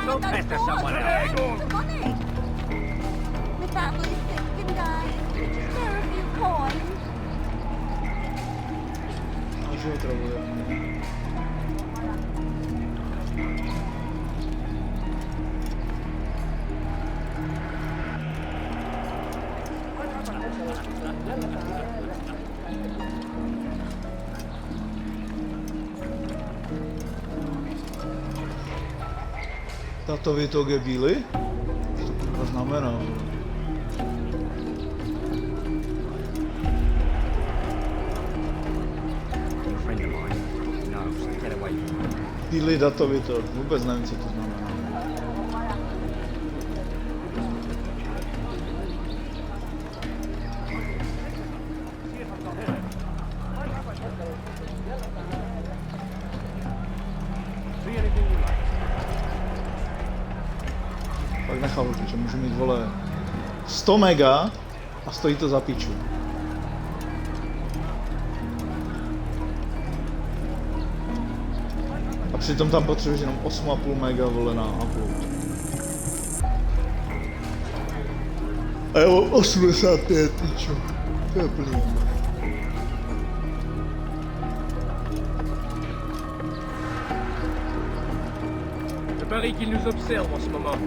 Go pester someone else. The money. The family's sick and dying. Share a few coins. Až ho otravuje. Tato výtok je bílý? Co to kurva znamená? Bílý datovitor, vůbec nevím, co to znamená. Pak nechápu, že můžu mít, vole, 100 mega a stojí to za piču. A přitom tam potřebuješ jenom 8,5 mega, vole, na upload. A jo, 85, pičo. To je plný. Je parie qu'il nous observe en ce moment.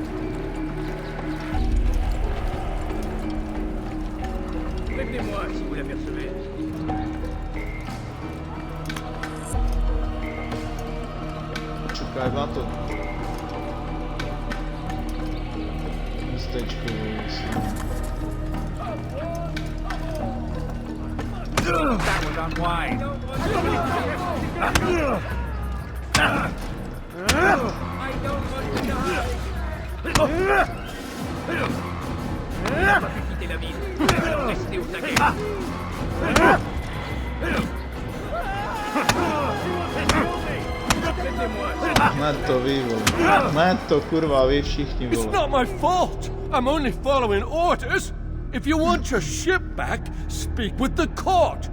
Prévenez-moi si vous l'apercevez. Čekaj, má to. Městečko, That was unwise. I don't want to die. On n'a pas pu quitter la ville. Alors restez aux aguets. Hned to ví, vole. Hned to kurva ví všichni, It's vole. not my fault. I'm only following orders. If you want your ship back, speak with the court.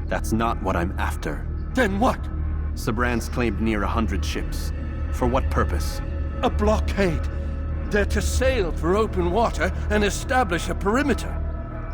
That's not what I'm after. Then what? Sabrans claimed near 100 ships. For what purpose? A blockade. They're to sail for open water and establish a perimeter.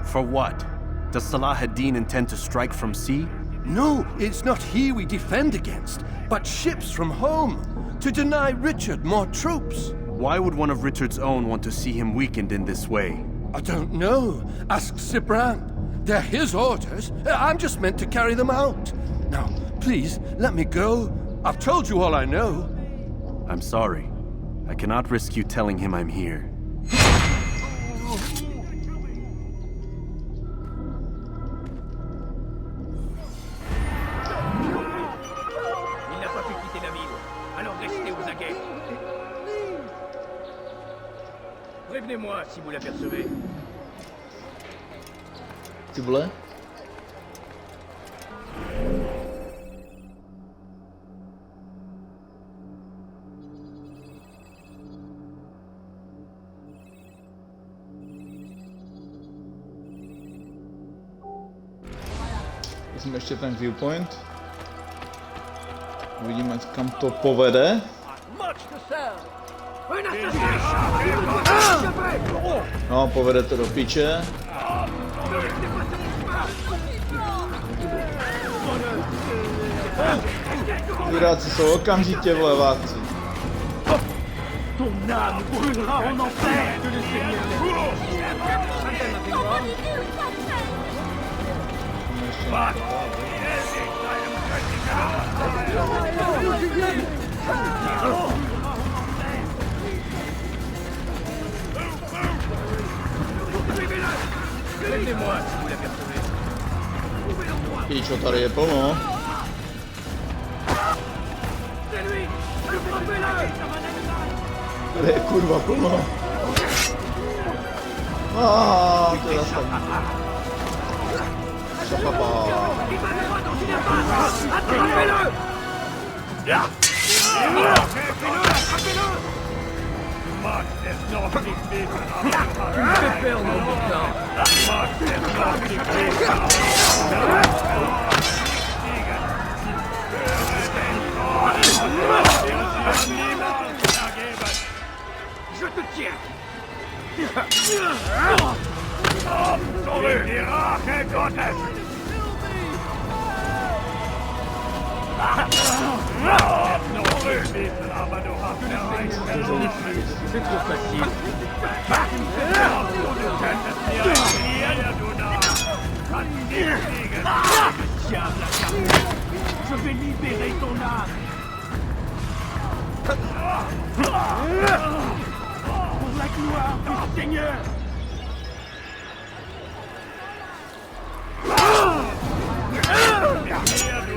For what? Does Salah ad-Din intend to strike from sea? No, it's not he we defend against, but ships from home, to deny Richard more troops. Why would one of Richard's own want to see him weakened in this way? I don't know. Ask Sibran. They're his orders. I'm just meant to carry them out. Now, please, let me go. I've told you all I know. I'm sorry. I cannot risk you telling him I'm here. Il n'a pas pu quitter la ville. Alors restez aux aguets. Prévenez-moi si vous l'apercevez. Ty vole? Vezmu ještě ten viewpoint. Uvidíme, kam to povede. No, povede to do piče. Piráci jsou okamžitě v leváci. Ton âme brûlera en enfer. Que le Seigneur Prévenez-moi si vous l'apercevez. Píčo, tady je plno. Tady je kurva plno. To je zase tak. Šapapa. Sorry, die Rache Gottes! Aber du hast erreicht. C'est trop facile. Du könntest mir erklären, du da. Kannst nicht fliegen. Diable, la carte. Je vais libérer ton âme. Pour la gloire du Seigneur.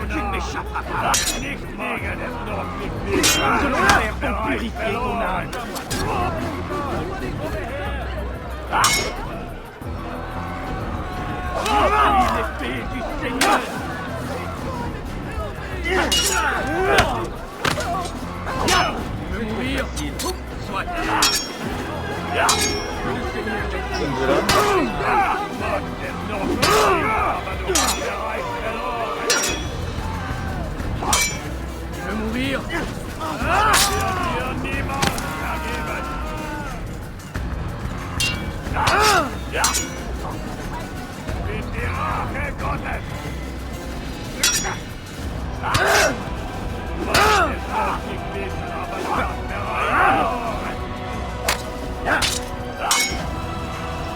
Tu ne m'échapperas pas. Nicht fliegen ist noch nicht Je vais faire pour purifier ton âme. L'épée du Seigneur. mourir. Soit. Cenzura. Je veux mourir.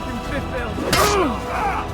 Tu me fais perdre.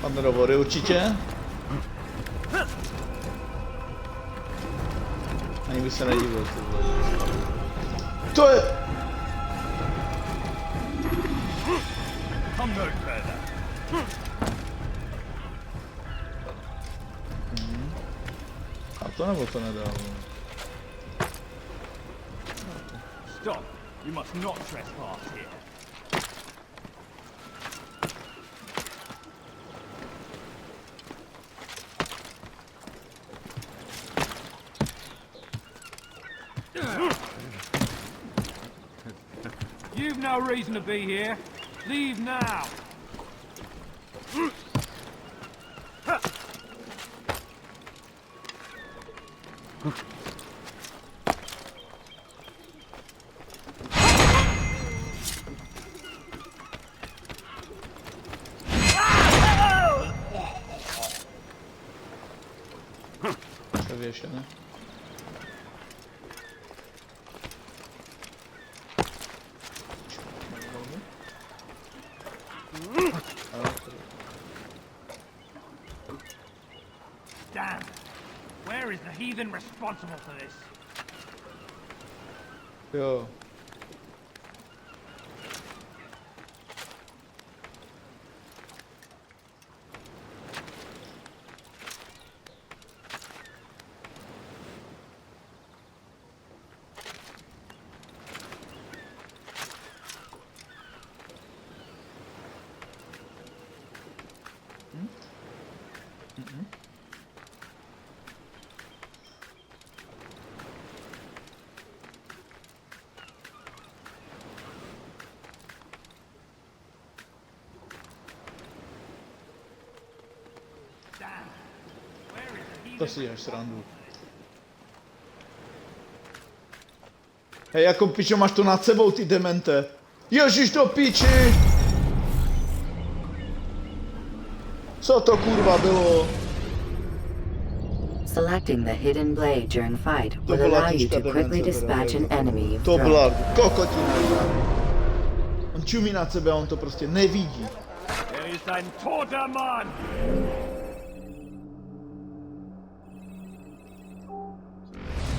Pan robory určitě. Ani by se nedivil. To je... Come no further. A to nebo to nedal? Stop. You must not trespass here. You've no reason to be here. Leave now. Przewieszony. Damn. Where is the heathen responsible for this? Jo. Damn. Where is the heathen To si děláš srandu. Hej, jako pičo, máš to nad sebou, ty demente. Ježiš, do piči! Co to kurva bylo? Selecting the hidden blade during fight To will byla allow you těžká to quickly demence, dispatch an enemy you've To thrown. byla kokotina. On čumí na sebe a on to prostě nevidí. Er ist ein toter Mann!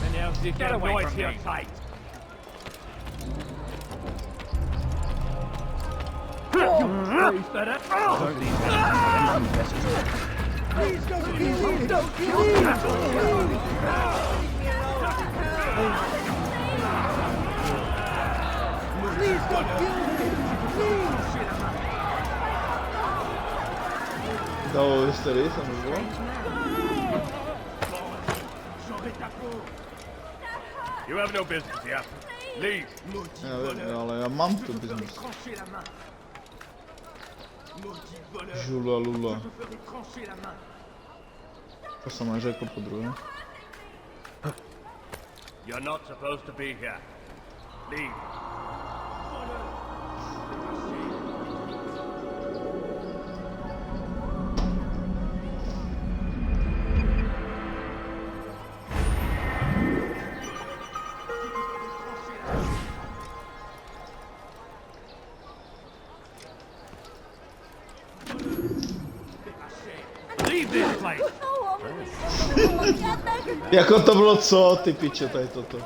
Wenn er sich erneut hier zeigt. Ist er das? Dalo hysterii jsem vyvolal. You have no business here. Leave. Já vím, ale já mám tu business. Žula lula. To jsem neřekl po druhé. You're not supposed to be here. Leave. Leave this place. Oh, I beg of you. Jako to bylo co, ty piče, tady toto.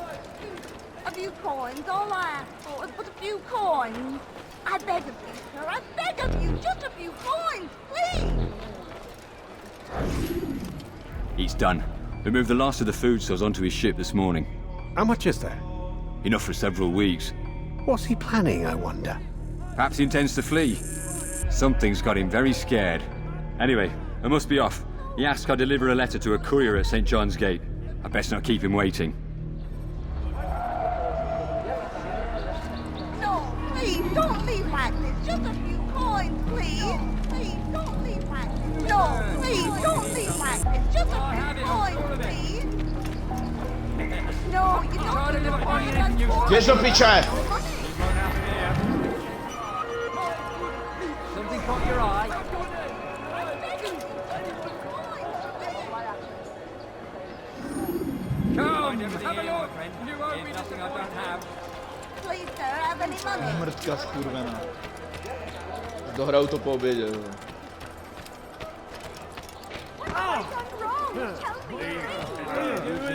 A few coins, all I ask for is but a few coins. I beg of you, sir, I beg of you, just a few coins, please. He's done. We moved the last of the food stores onto his ship this morning. How much is there? Enough for several weeks. What's he planning, I wonder? Perhaps he intends to flee. Something's got him very scared. Anyway, I must be off. He asked I deliver a letter to a courier at St. John's Gate. I best not keep him waiting. No, please, don't leave like this. Just a few coins, please. Please, don't leave like this. No, please, don't leave like this. Just a few coins, please. No, you don't need to find that Běž do piče! Something caught your eye? Come, have a look. You owe me nothing I don't have. Please, sir, have any money? Mrtka skurvená. Dohraju to po obědě. Jo. What have I done wrong? Tell me.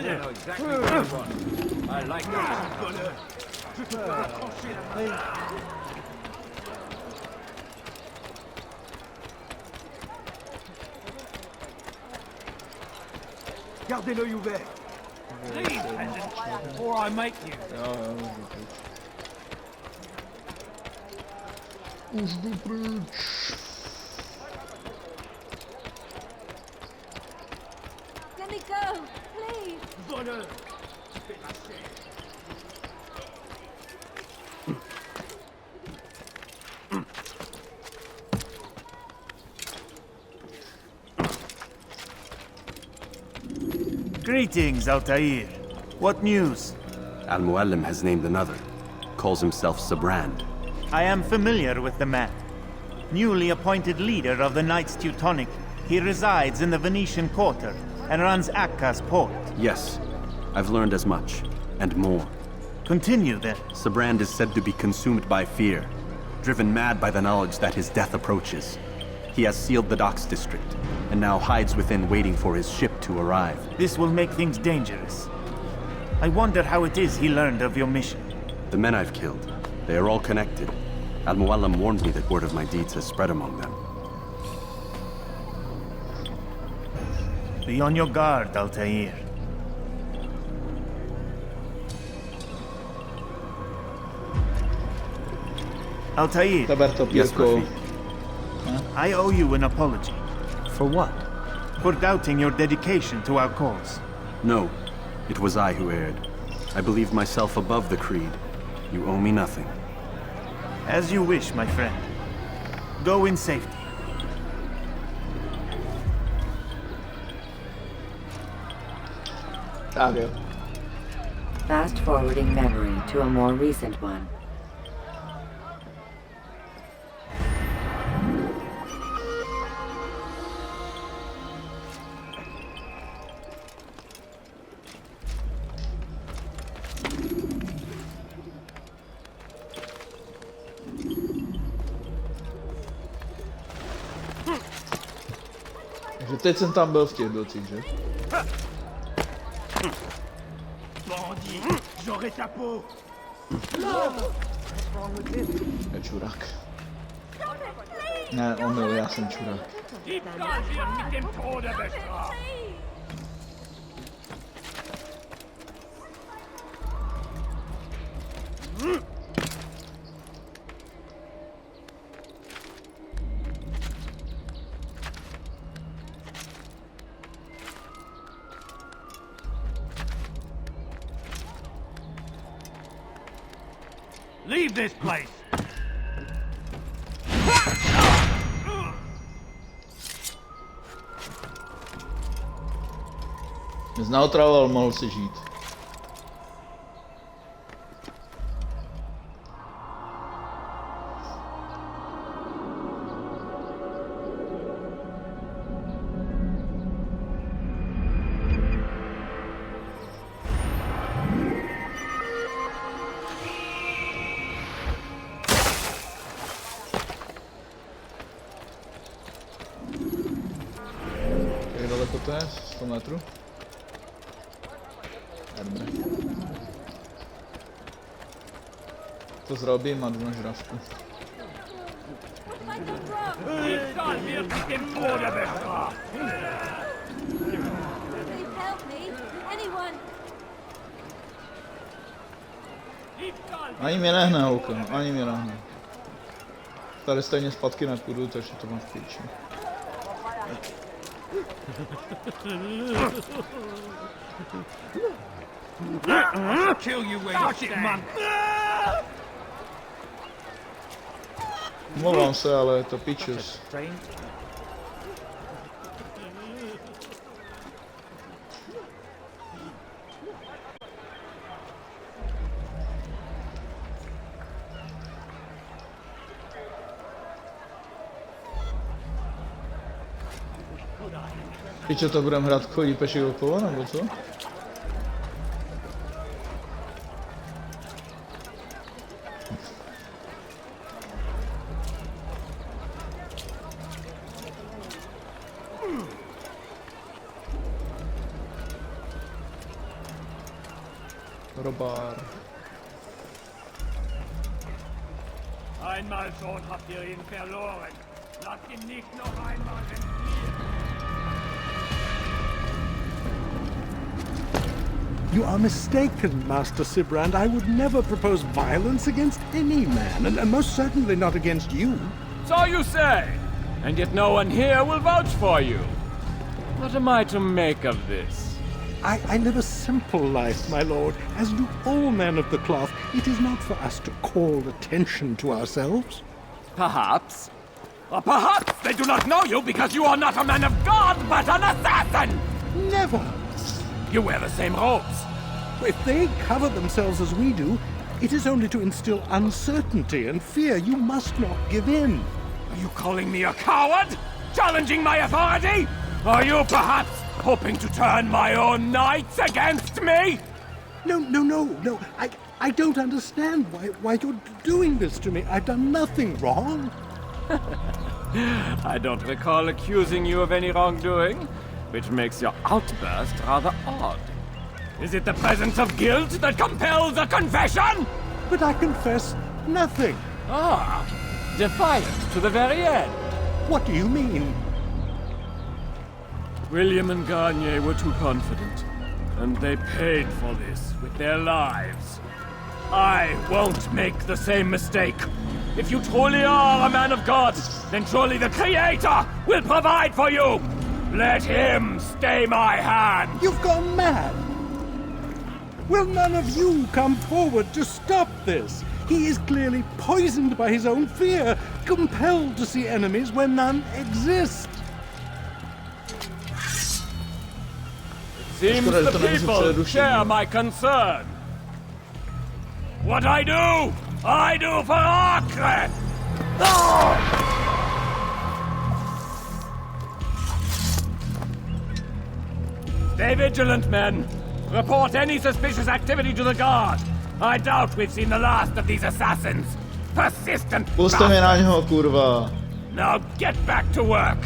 You know exactly what you want. I like that. Gardez l'œil ouvert. Leave, peasant, or I make you. Jo, jo, už jdu pryč. Let me go, please. Voleur. Greetings, Altair. What news? Al-Muallim has named another. Calls himself Sabrand. I am familiar with the man. Newly appointed leader of the Knights Teutonic, he resides in the Venetian Quarter and runs Akka's port. Yes, I've learned as much, and more. Continue then. Sabrand is said to be consumed by fear, driven mad by the knowledge that his death approaches. He has sealed the docks district, and now hides within waiting for his ship to arrive. This will make things dangerous. I wonder how it is he learned of your mission. The men I've killed, they are all connected. Al-Muallim warned me that word of my deeds has spread among them. Be on your guard, Altair. Altair, Taberto Yes, Pirko. Rafik. I owe you an apology For what? for doubting your dedication to our cause. No, it was I who erred. I believed myself above the creed. You owe me nothing. As you wish, my friend. Go in safety. Tak jo. Fast forwarding memory to a more recent one. Takže teď jsem tam byl v těch docích, že? Bandit, j'aurai ta peau. Je čurák. Ne, omyl, já jsem čurák. Diebstahl wird mit dem Tode bestraft. Leave this place. Mě znaotravoval, mohl si žít. Jak daleko to je? 100 metrů? Dobré. To zrobím a jdu na žravku. Diebstahl wird mit dem Tode bestraft. Please help me. Anyone. Diebstahl Ani mě nehne, holka, ani mě nehne. Tady stejně zpátky nepůjdu, takže to mám v píči. Kill you where you sit, man. Omlouvám se, ale je to pičus. Pičo, to budeme hrát chodí pešek okolo, nebo co? Robár. Einmal schon habt ihr ihn verloren. Lasst ihn nicht noch einmal entfliehen. You are mistaken, Master Sibrand. I would never propose violence against any man, and most certainly not against you. So you say, and yet no one here will vouch for you. What am I to make of this? I live a simple life, my lord, as do all men of the cloth. It is not for us to call attention to ourselves. Perhaps. Or perhaps they do not know you because you are not a man of God, but an assassin! Never! You wear the same robes. If they cover themselves as we do, it is only to instill uncertainty and fear. You must not give in. Are you calling me a coward? Challenging my authority? Are you perhaps hoping to turn my own knights against me? No. I don't understand why you're doing this to me. I've done nothing wrong. I don't recall accusing you of any wrongdoing, which makes your outburst rather odd. Is it the presence of guilt that compels a confession? But I confess nothing. Ah, defiant to the very end. What do you mean? William and Garnier were too confident, and they paid for this with their lives. I won't make the same mistake. If you truly are a man of God, then surely the Creator will provide for you. Let him stay my hand. You've gone mad. Will none of you come forward to stop this? He is clearly poisoned by his own fear, compelled to see enemies where none exist. Seems the people share my concern. What I do for Acre! Stay vigilant, men. Report any suspicious activity to the guard. I doubt we've seen the last of these assassins. Persistent Puste mě na něho, kurva. Now get back to work.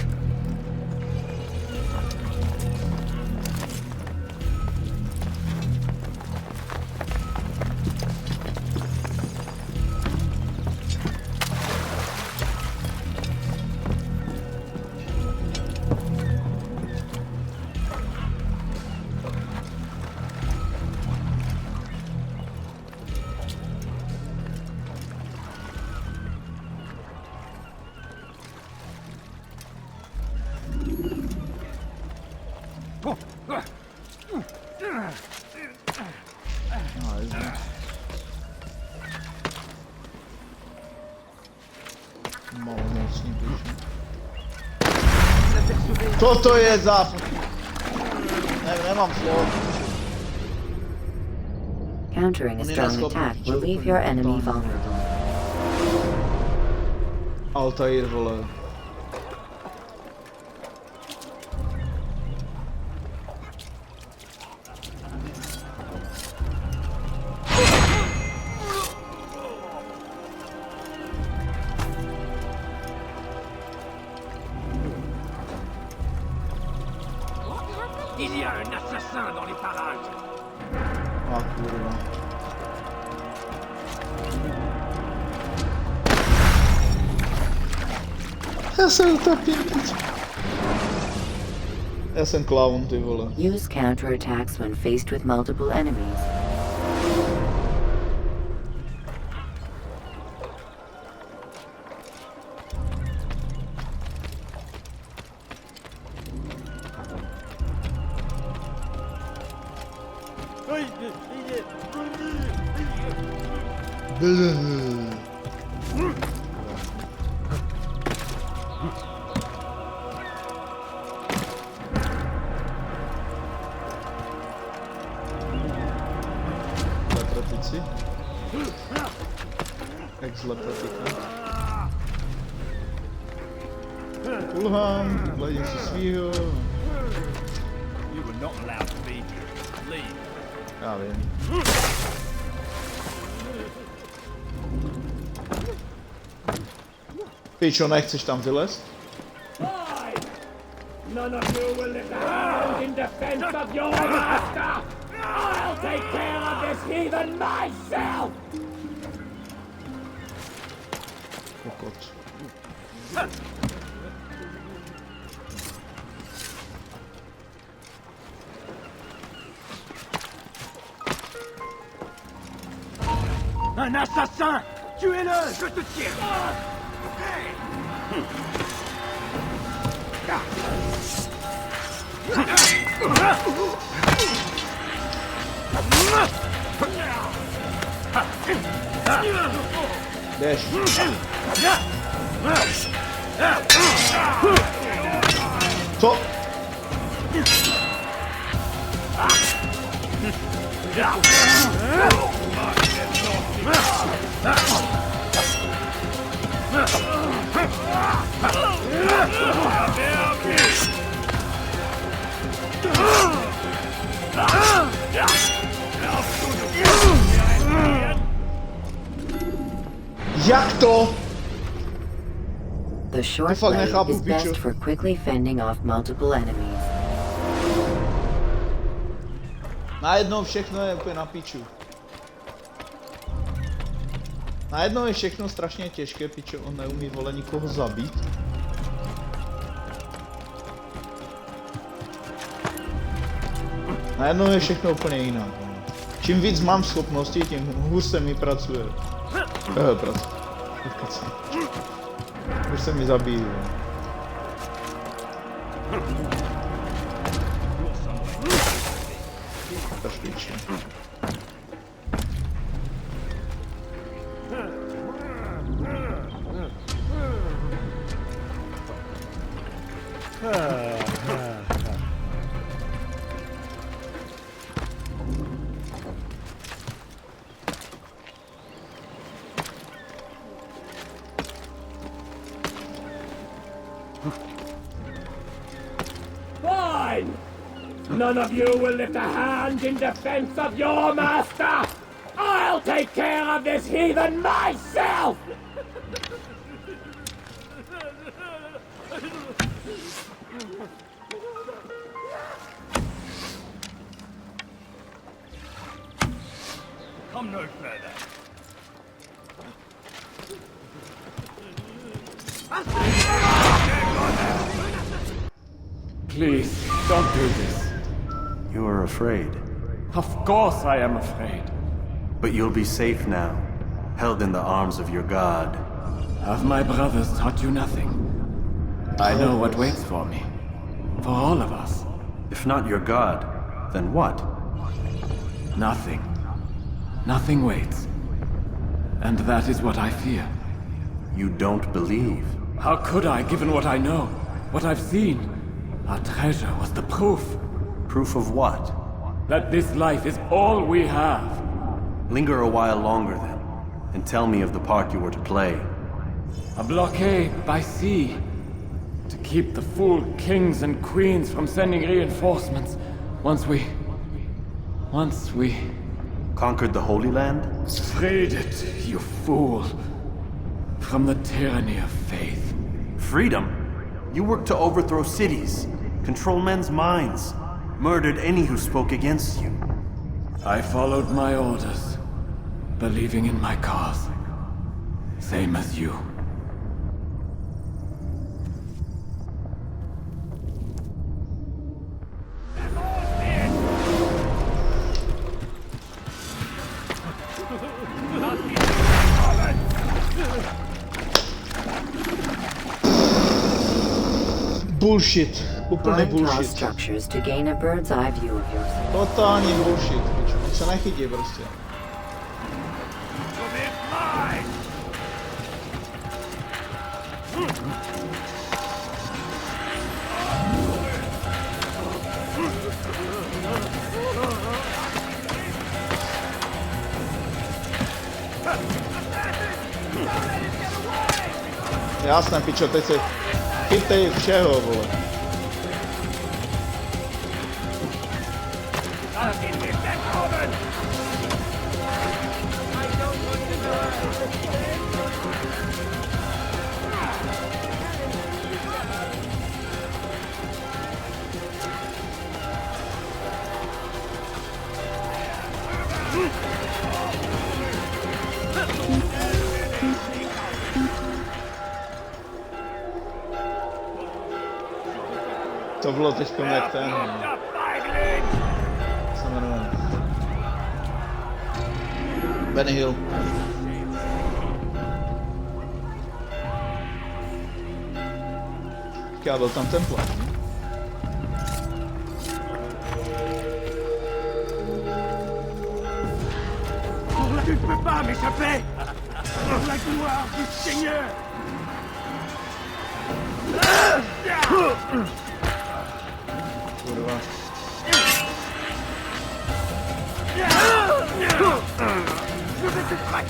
Malomocný piči. Co to je za... Nemám slov. Countering a strong attack will leave your enemy vulnerable. Altair, vole. Il y a un assassin dans les parages. A kurva. Já se utopím teď. Já jsem clown, ty vole. Use counterattacks when faced with multiple enemies. Lepratici? Ex-lepratika. Kulhám, hledím si svýho. You were not allowed to be here. Leave. Já vím. Pičo, nechceš tam vylezt? None of you will lift a hand in defense of your master! I'll take care of this heathen myself! Kokot. Un assassin! Tuez-le! Je te tire! Běž. Co? Jak to? The short fakt blade nechápu, is best pičo. for quickly fending off multiple enemies. Najednou všechno je úplně na piču. Najednou je všechno strašně těžké, pičo, on neumí, vole, nikoho zabít. Najednou je všechno úplně jinak. Vole. Čím víc mám schopností, tím hůř se mi pracuje. Hůř se mi zabíjí. Vole. Tašličně. Fine! None of you will lift a hand in defense of your master! I'll take care of this heathen myself! Come no further. Please, don't do this. You are afraid. Of course I am afraid. But you'll be safe now, held in the arms of your god. Have my brothers taught you nothing? I know what waits for me. For all of us. If not your god, then what? Nothing. Nothing waits. And that is what I fear. You don't believe? How could I, given what I know, what I've seen? Our treasure was the proof. Proof of what? That this life is all we have. Linger a while longer then, and tell me of the part you were to play. A blockade by sea. To keep the fool kings and queens from sending reinforcements. Once we... Conquered the Holy Land? Freed it, you fool. From the tyranny of faith. Freedom? You worked to overthrow cities, control men's minds, murdered any who spoke against you. I followed my orders, believing in my cause. Same as you. Bullshit. Úplný Climb tall bullshit. structures to gain a bird's eye view of yourself. Totální bullshit, pičo. On se nechytí prostě. Jasné, pičo, teď se chytej všeho, vole. To bylo teďko jak ten... Jak se jmenuje? Benny Hill. Já byl tam Templar. Tu ne peux pas m'échapper. La gloire du Seigneur. Kurva.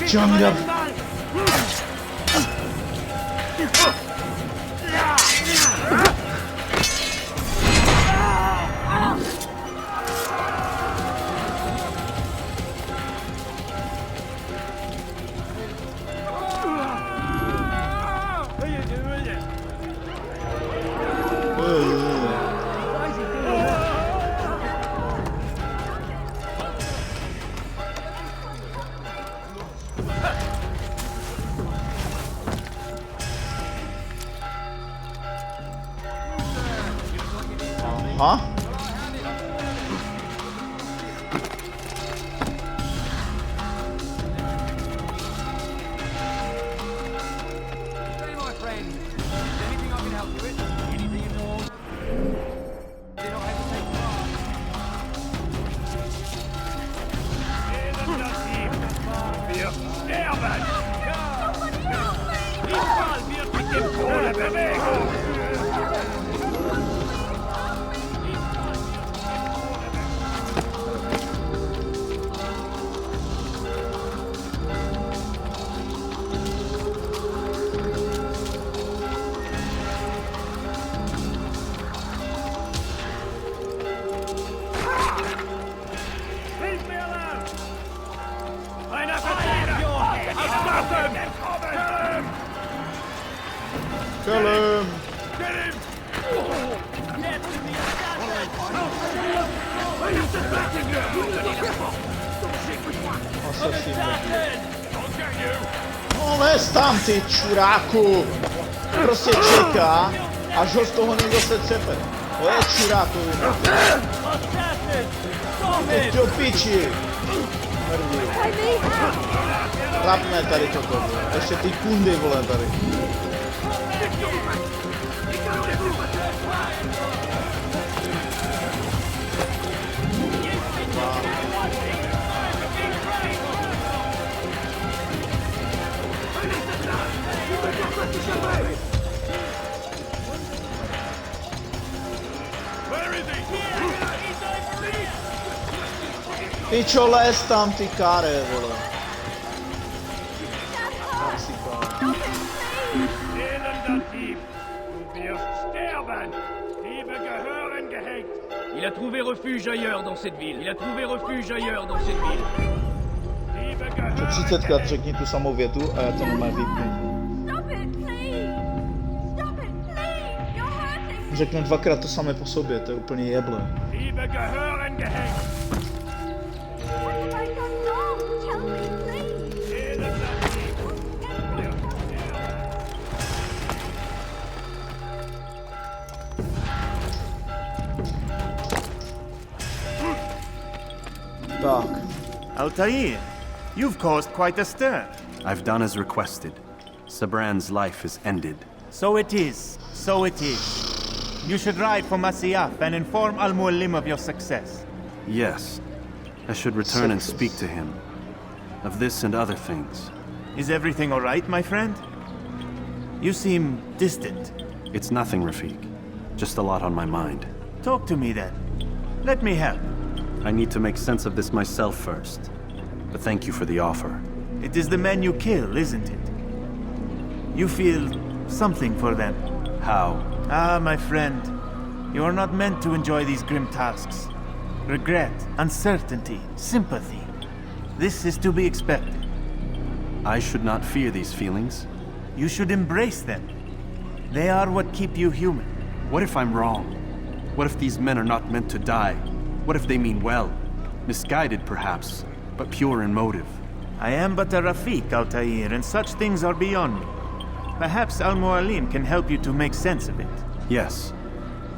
Jump up. Huh? Hey, my friend. Anything I can help you with? Anything at all? Do not hesitate to ask. Wir sterben! Diesmal wird mit dem Tode Bewegung! Leave me alone! Einer Verteidiger! Stop him! Kill him! Kill him! Get him! No les tam, ty čuráku! Prostě čeká, až ho z toho někdo se cepe. To je čurákovina. Teď do piči! Mrdí. Rapne tady toto, ještě ty kundy, vole, tady. Piccio l'estam, ty care, vole. Tak si to. Elender Dieb, du wirst sterben! Diebe gehören gehängt! Il a trouvé refuge ailleurs dans cette ville. Il a trouvé refuge ailleurs dans cette ville. Diebe Že gehören 30krát řekni tu samou větu a já to nemám vypnu. Stop it, please! Stop it, please! You're hurting me! Řekne dvakrát to samé po sobě, to je úplně jeble. Diebe gehören gehängt! What have I done wrong? Tell me, please! Elender Dieb, du wirst sterben! Tak, Altair, you've caused quite a stir. I've done as requested. Sabran's life is ended. So it is. So it is. You should ride for Masyaf and inform Al-Mualim of your success. Yes. I should return and speak to him. Of this and other things. Is everything all right, my friend? You seem distant. It's nothing, Rafiq. Just a lot on my mind. Talk to me then. Let me help. I need to make sense of this myself first. But thank you for the offer. It is the men you kill, isn't it? You feel something for them. How? Ah, my friend. You are not meant to enjoy these grim tasks. Regret, uncertainty, sympathy. This is to be expected. I should not fear these feelings. You should embrace them. They are what keep you human. What if I'm wrong? What if these men are not meant to die? What if they mean well? Misguided, perhaps, but pure in motive. I am but a Rafiq, Altair, and such things are beyond me. Perhaps Al-Mualim can help you to make sense of it. Yes,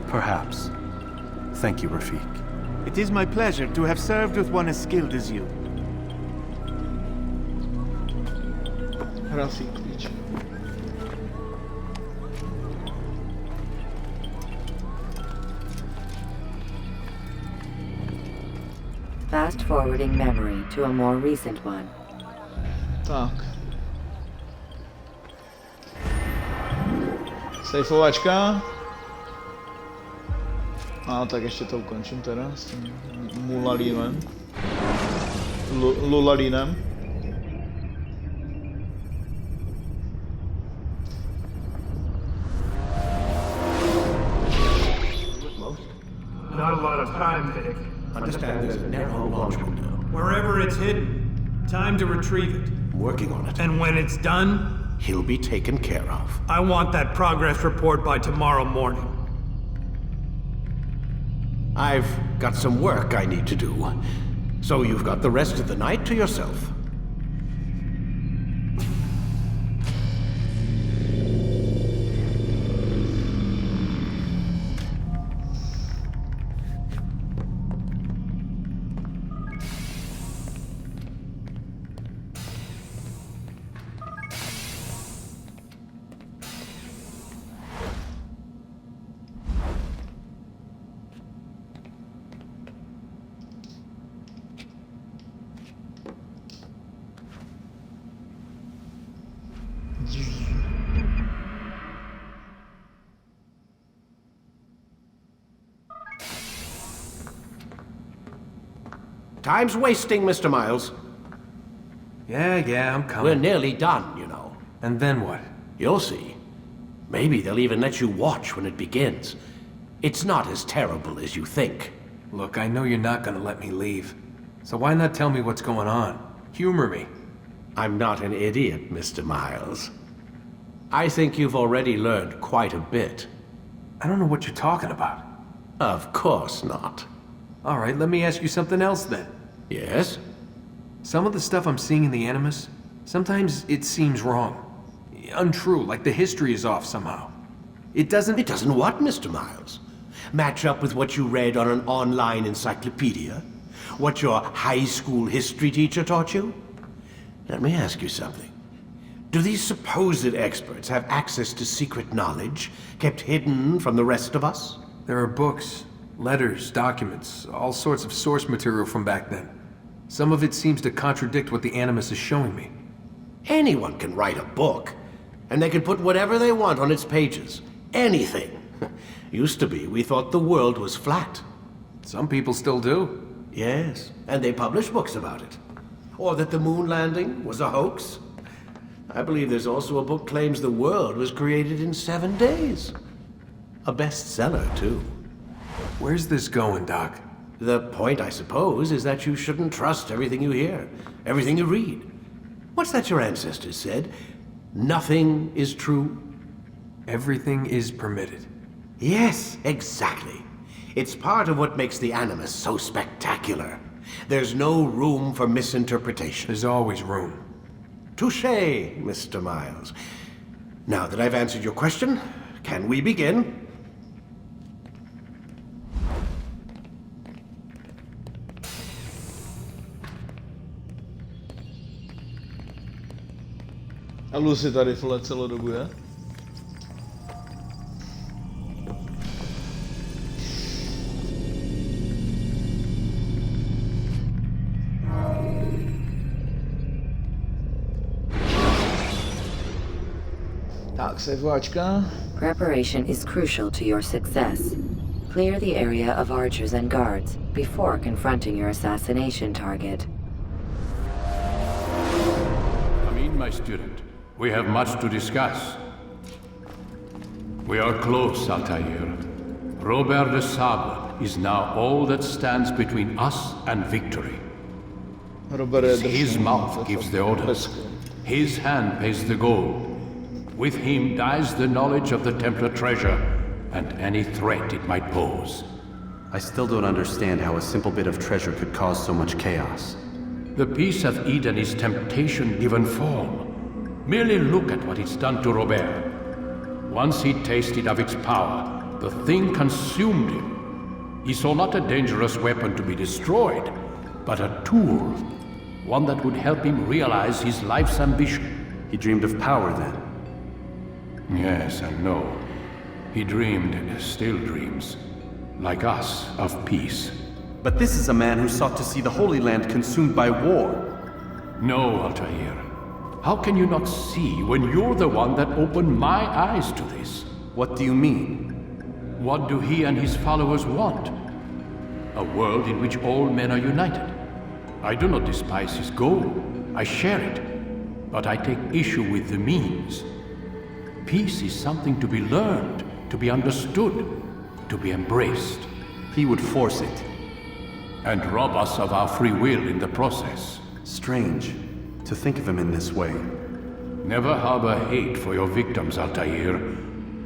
perhaps. Thank you, Rafiq. It is my pleasure to have served with one as skilled as you. Rafiq, piče. Fast forwarding memory to a more recent one. Tak. Sejfovačka. A tak ještě to ukončím teda s tím Mulalínem. Lulalínem. Not a lot of time, Vic. Understand there's a narrow launch window. Wherever it's hidden, time to retrieve it. I'm working on it. And when it's done, He'll be taken care of. I want that progress report by tomorrow morning. I've got some work I need to do. So you've got the rest of the night to yourself. Time's wasting, Mr. Miles. Yeah, I'm coming. We're nearly done, you know. And then what? You'll see. Maybe they'll even let you watch when it begins. It's not as terrible as you think. Look, I know you're not gonna let me leave. So why not tell me what's going on? Humor me. I'm not an idiot, Mr. Miles. I think you've already learned quite a bit. I don't know what you're talking about. Of course not. All right, let me ask you something else then. Yes? Some of the stuff I'm seeing in the Animus, sometimes it seems wrong. Untrue, like the history is off somehow. It doesn't... It doesn't what, Mr. Miles? Match up with what you read on an online encyclopedia? What your high school history teacher taught you? Let me ask you something. Do these supposed experts have access to secret knowledge kept hidden from the rest of us? There are books, letters, documents, all sorts of source material from back then. Some of it seems to contradict what the Animus is showing me. Anyone can write a book, and they could put whatever they want on its pages. Anything. Used to be, we thought the world was flat. Some people still do. Yes, and they publish books about it. Or that the moon landing was a hoax. I believe there's also a book claims the world was created in 7 days. A bestseller, too. Where's this going, Doc? The point, I suppose, is that you shouldn't trust everything you hear, everything you read. What's that your ancestors said? Nothing is true? Everything is permitted. Yes, exactly. It's part of what makes the Animus so spectacular. There's no room for misinterpretation. There's always room. Touché, Mr. Miles. Now that I've answered your question, can we begin? A Lucy tady vole celou dobu je? Tak, sejvovačka. Preparation is crucial to your success. Clear the area of archers and guards before confronting your assassination target. Come in, my student. We have much to discuss. We are close, Altair. Robert de Sable is now all that stands between us and victory. His mouth gives the orders. His hand pays the gold. With him dies the knowledge of the Templar treasure and any threat it might pose. I still don't understand how a simple bit of treasure could cause so much chaos. The Peace of Eden is temptation given form. Merely look at what it's done to Robert. Once he tasted of its power, the thing consumed him. He saw not a dangerous weapon to be destroyed, but a tool. One that would help him realize his life's ambition. He dreamed of power then? Yes and no. He dreamed, still dreams, like us, of peace. But this is a man who sought to see the Holy Land consumed by war. No, Altair. How can you not see when you're the one that opened my eyes to this? What do you mean? What do he and his followers want? A world in which all men are united. I do not despise his goal. I share it. But I take issue with the means. Peace is something to be learned, to be understood, to be embraced. He would force it. And rob us of our free will in the process. Strange to think of him in this way. Never harbor hate for your victims, Altair.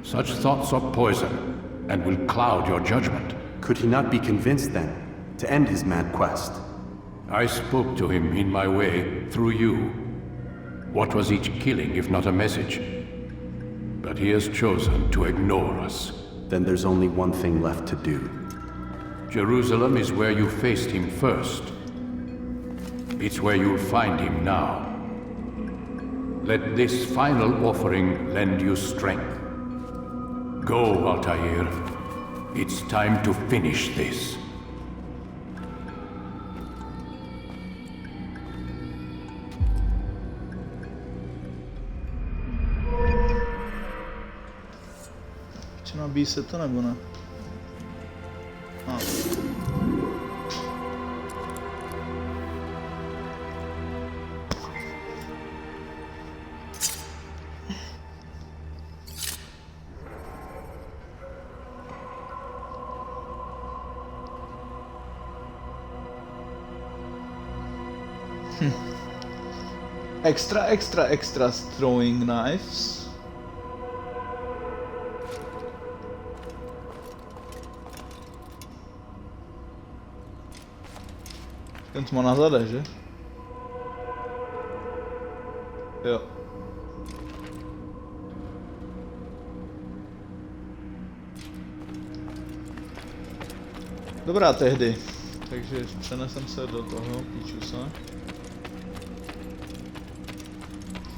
Such thoughts are poison and will cloud your judgment. Could he not be convinced then to end his mad quest? I spoke to him in my way, through you. What was each killing if not a message? But he has chosen to ignore us. Then there's only one thing left to do. Jerusalem is where you faced him first. It's where you'll find him now. Let this final offering lend you strength. Go, Altair. It's time to finish this. Nabíjí se to nebo ne? Extra throwing knives. Ten to má na zadech, že? Jo. Dobrá tehdy. Takže přenesem se do toho, píču se.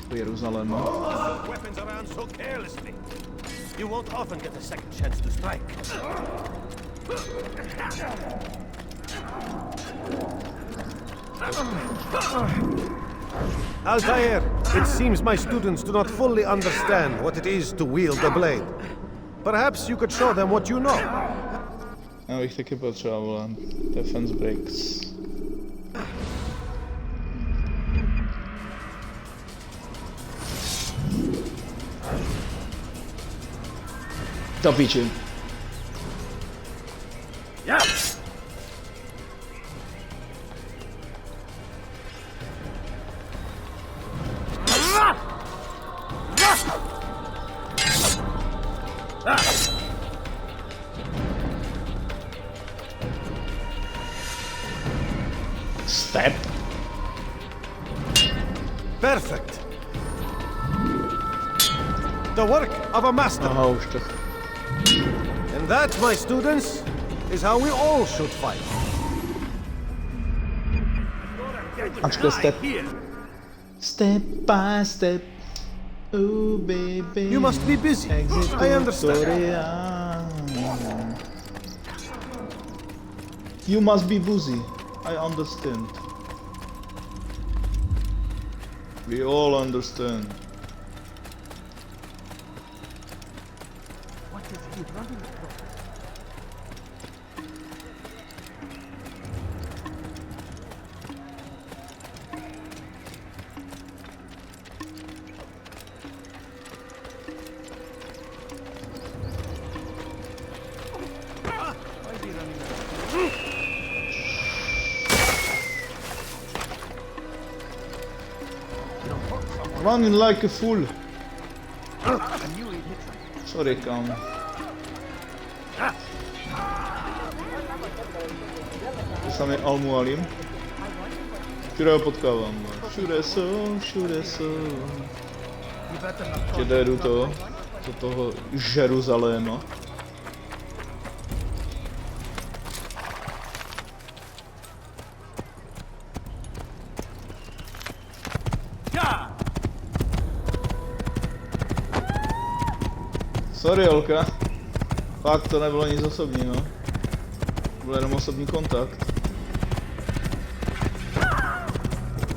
Do Jeruzalému. Weapons around so carelessly. You won't often get a second chance to strike. Altair, it seems my students do not fully understand what it is to wield the blade. Perhaps you could show them what you know. Já bych taky potřeboval defense breaks. Do piči. Step. Perfect. The work of a master. Aha, už to. And that, my students, is how we all should fight. Ačko step. Step by step. Oh baby. You must be busy. I understand. You must be busy. I understand. We all understand. What is he running from? Running like a fool. Sorry, kámo. To samý Al-Mualim. Všude ho potkávám. Všude jsou. Že jdu do toho Jeruzaléma. Sorry, Olka. Fakt to nebylo nic osobního. Byl jenom osobní kontakt.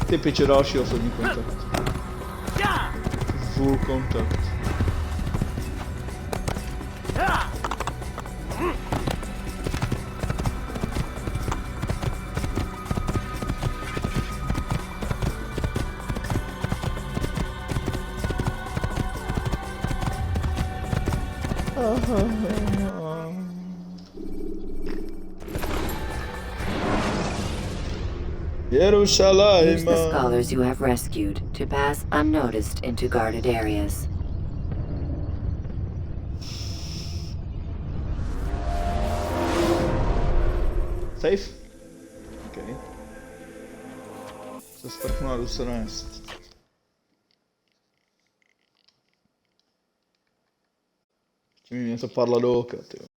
Ty piče, další osobní kontakt. Full kontakt. Use Jerusalem. the scholars you have rescued to pass unnoticed into guarded areas. Safe? Okay. Se strchnu a jdu se nést. Tím mi něco padlo do oka, tyjo.